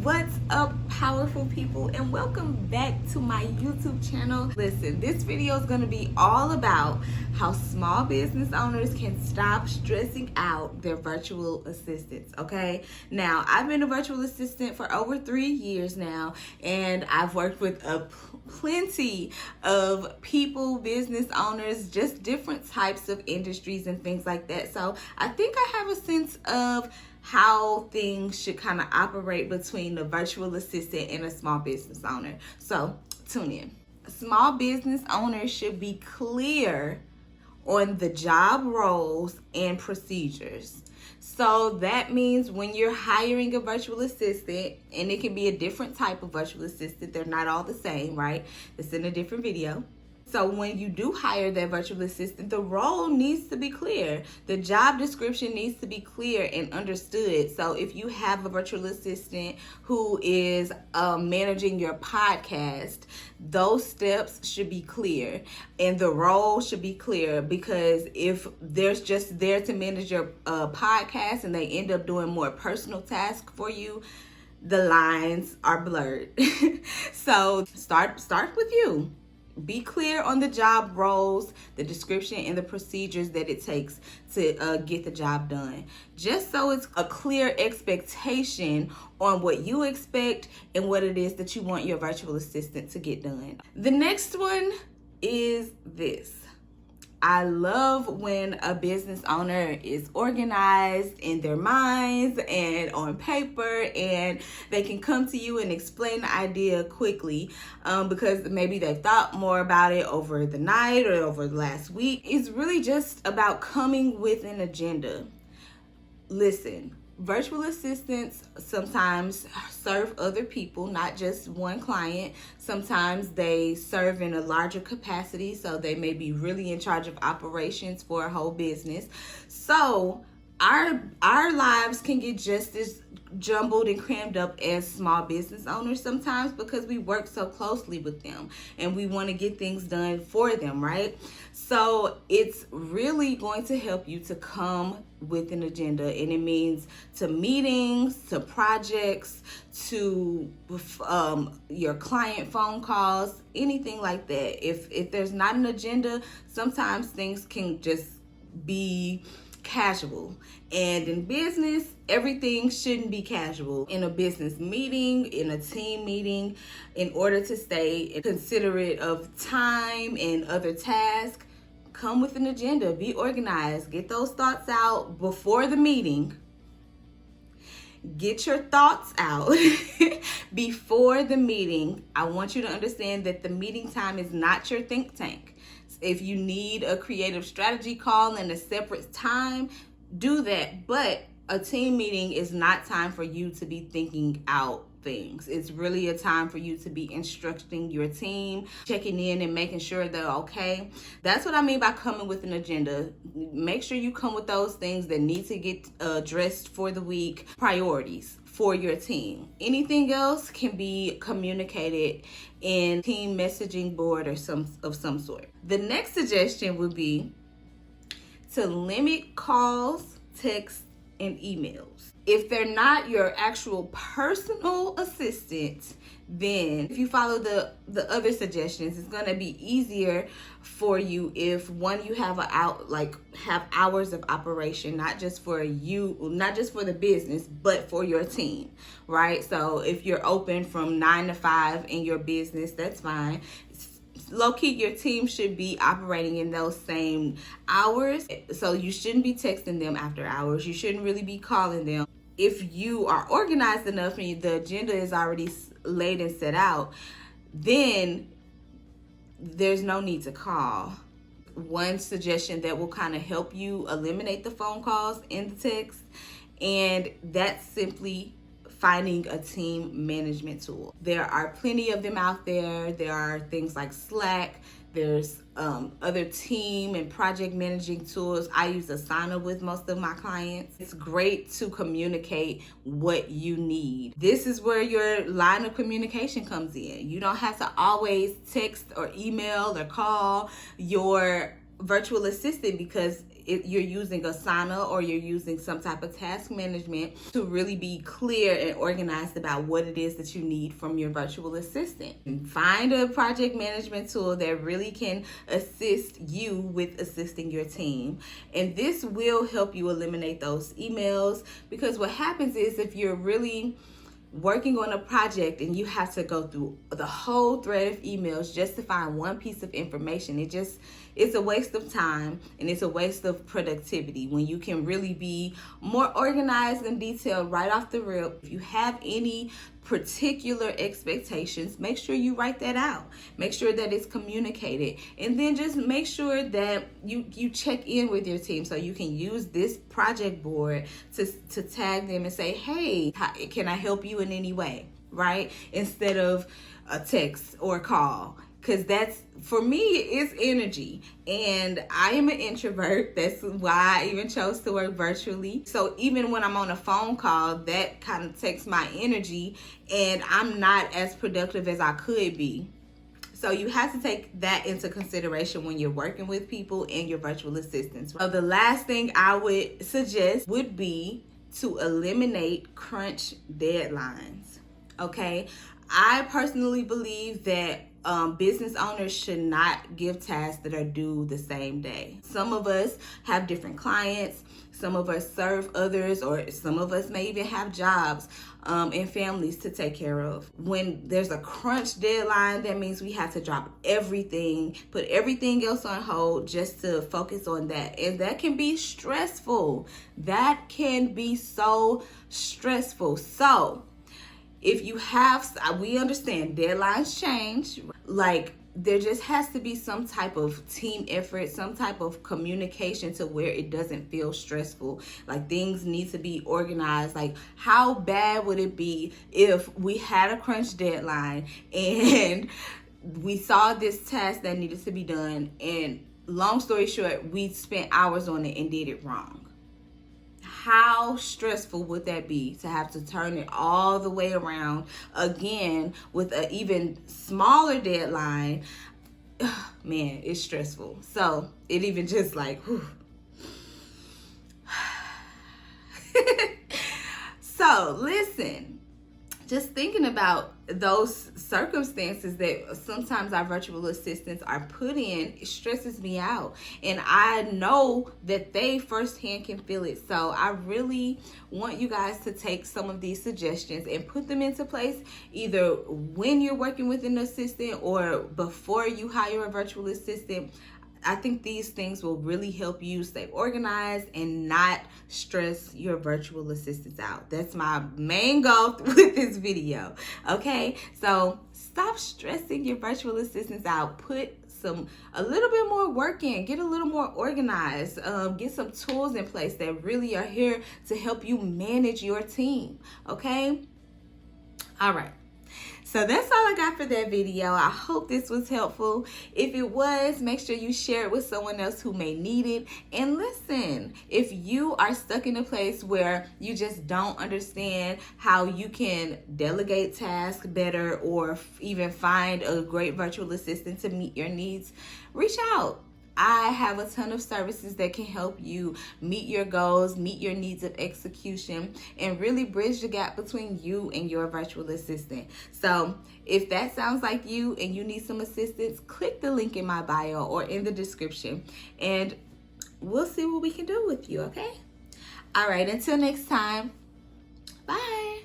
What's up, powerful people, and welcome back to my YouTube channel. Listen, this video is going to be all about how small business owners can stop stressing out their virtual assistants. Okay, now I've been a virtual assistant for over 3 years now, and I've worked with plenty of people, business owners, just different types of industries and things like that. So I think I have a sense of how things should kind of operate between the virtual assistant and a small business owner. So tune in. Small business owners should be clear on the job roles and procedures. So that means when you're hiring a virtual assistant, and it can be a different type of virtual assistant, they're not all the same, right? It's in a different video. So when you do hire that virtual assistant, the role needs to be clear. The job description needs to be clear and understood. So if you have a virtual assistant who is managing your podcast, those steps should be clear and the role should be clear, because if they're just there to manage your podcast and they end up doing more personal tasks for you, the lines are blurred. So start with you. Be clear on the job roles, the description, and the procedures that it takes to get the job done. Just so it's a clear expectation on what you expect and what it is that you want your virtual assistant to get done. The next one is this. I love when a business owner is organized in their minds and on paper, and they can come to you and explain the idea quickly because maybe they've thought more about it over the night or over the last week. It's really just about coming with an agenda. Listen, virtual assistants sometimes serve other people, not just one client. Sometimes they serve in a larger capacity, so they may be really in charge of operations for a whole business. So our lives can get just as jumbled and crammed up as small business owners sometimes, because we work so closely with them and we want to get things done for them, right? So it's really going to help you to come with an agenda, and it means to meetings, to projects, to your client phone calls, anything like that. If there's not an agenda, sometimes things can just be casual, and in business everything shouldn't be casual. In a business meeting, in a team meeting, in order to stay considerate of time and other tasks, come with an agenda. Be organized. Get those thoughts out before the meeting. Get your thoughts out before the meeting. I want you to understand that the meeting time is not your think tank. If you need a creative strategy call in a separate time, do that. But a team meeting is not time for you to be thinking out things. It's really a time for you to be instructing your team, checking in and making sure they're okay. That's what I mean by coming with an agenda. Make sure you come with those things that need to get addressed for the week, priorities for your team. Anything else can be communicated in team messaging board or some sort. The next suggestion would be to limit calls, texts, and emails. If they're not your actual personal assistant, then if you follow the other suggestions, it's gonna be easier for you if you have have hours of operation, not just for you, not just for the business, but for your team, right? So if you're open from 9 to 5 in your business, that's fine. Low-key, your team should be operating in those same hours. So you shouldn't be texting them after hours. You shouldn't really be calling them. If you are organized enough and the agenda is already laid and set out, then there's no need to call. One suggestion that will kind of help you eliminate the phone calls and the text, and that's simply finding a team management tool. There are plenty of them out there. There are things like Slack. There's other team and project managing tools. I use Asana with most of my clients. It's great to communicate what you need. This is where your line of communication comes in. You don't have to always text or email or call your virtual assistant, because you're using Asana or you're using some type of task management to really be clear and organized about what it is that you need from your virtual assistant. And find a project management tool that really can assist you with assisting your team. And this will help you eliminate those emails, because what happens is if you're really working on a project and you have to go through the whole thread of emails just to find one piece of information, it's a waste of time and it's a waste of productivity when you can really be more organized and detailed right off the rip. If you have any particular expectations, make sure you write that out. Make sure that it's communicated, and then just make sure that you check in with your team so you can use this project board to tag them and say, hey, can I help you in any way, right? Instead of a text or a call. Because that's, for me, it's energy. And I am an introvert. That's why I even chose to work virtually. So even when I'm on a phone call, that kind of takes my energy and I'm not as productive as I could be. So you have to take that into consideration when you're working with people and your virtual assistants. So the last thing I would suggest would be to eliminate crunch deadlines. Okay? I personally believe that business owners should not give tasks that are due the same day. Some of us have different clients, some of us serve others, or some of us may even have jobs and families to take care of. When there's a crunch deadline, that means we have to drop everything, put everything else on hold just to focus on that. And that can be stressful. That can be so stressful. So if you have, we understand deadlines change, like there just has to be some type of team effort, some type of communication to where it doesn't feel stressful. Like things need to be organized. Like how bad would it be if we had a crunch deadline and we saw this task that needed to be done, and long story short, we spent hours on it and did it wrong? How stressful would that be to have to turn it all the way around again with an even smaller deadline? Man, it's stressful. So it even just like, whew. So listen, just thinking about those circumstances that sometimes our virtual assistants are put in, it stresses me out. And I know that they firsthand can feel it. So I really want you guys to take some of these suggestions and put them into place, either when you're working with an assistant or before you hire a virtual assistant. I think these things will really help you stay organized and not stress your virtual assistants out. That's my main goal with this video. Okay, so stop stressing your virtual assistants out. Put a little bit more work in, get a little more organized, get some tools in place that really are here to help you manage your team. Okay, all right. So that's all I got for that video. I hope this was helpful. If it was, make sure you share it with someone else who may need it. And listen, if you are stuck in a place where you just don't understand how you can delegate tasks better or even find a great virtual assistant to meet your needs, reach out. I have a ton of services that can help you meet your goals, meet your needs of execution, and really bridge the gap between you and your virtual assistant. So if that sounds like you and you need some assistance, click the link in my bio or in the description, and we'll see what we can do with you, okay? All right, until next time, bye.